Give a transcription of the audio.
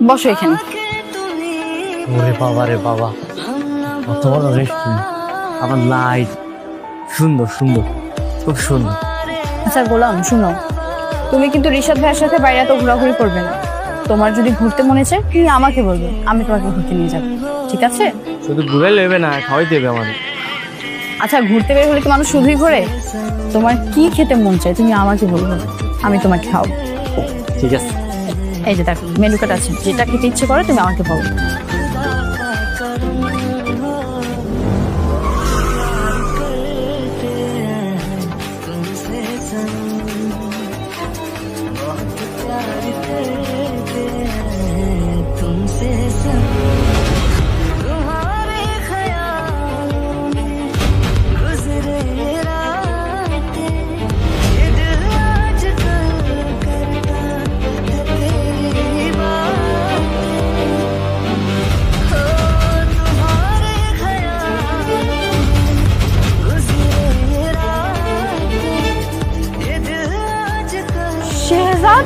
বসো এখানে। ওরে বাবা রে বাবা, কত বড় রেস্টুরেন্ট, আমার লাইট সুন্দর সুন্দর, খুব সুন্দর। আচ্ছা গোলাম শুনো, তুমি কিন্তু রিশাদ ভাইয়ের সাথে বাইরে এত ঘোরাঘুরি করবে না। তোমার যদি ঘুরতে মনে চায় তুমি আমাকে বলবে, আমি তোমাকে ঘুরতে নিয়ে যাবো, ঠিক আছে? শুধু ঘুরে নেবে না, খাওয়াই দেবে আমাদের। আচ্ছা ঘুরতে বের হলে কি মানুষ শুধুই ঘোরে? তোমার কি খেতে মন চায় তুমি আমাকে বলবে, আমি তোমাকে খাওয়াবো। ঠিক আছে। এই যে দেখো মেনু কার্ড আছে, যেটা খেতে ইচ্ছে করে তুমি আমাকে বলো। শেহজাদ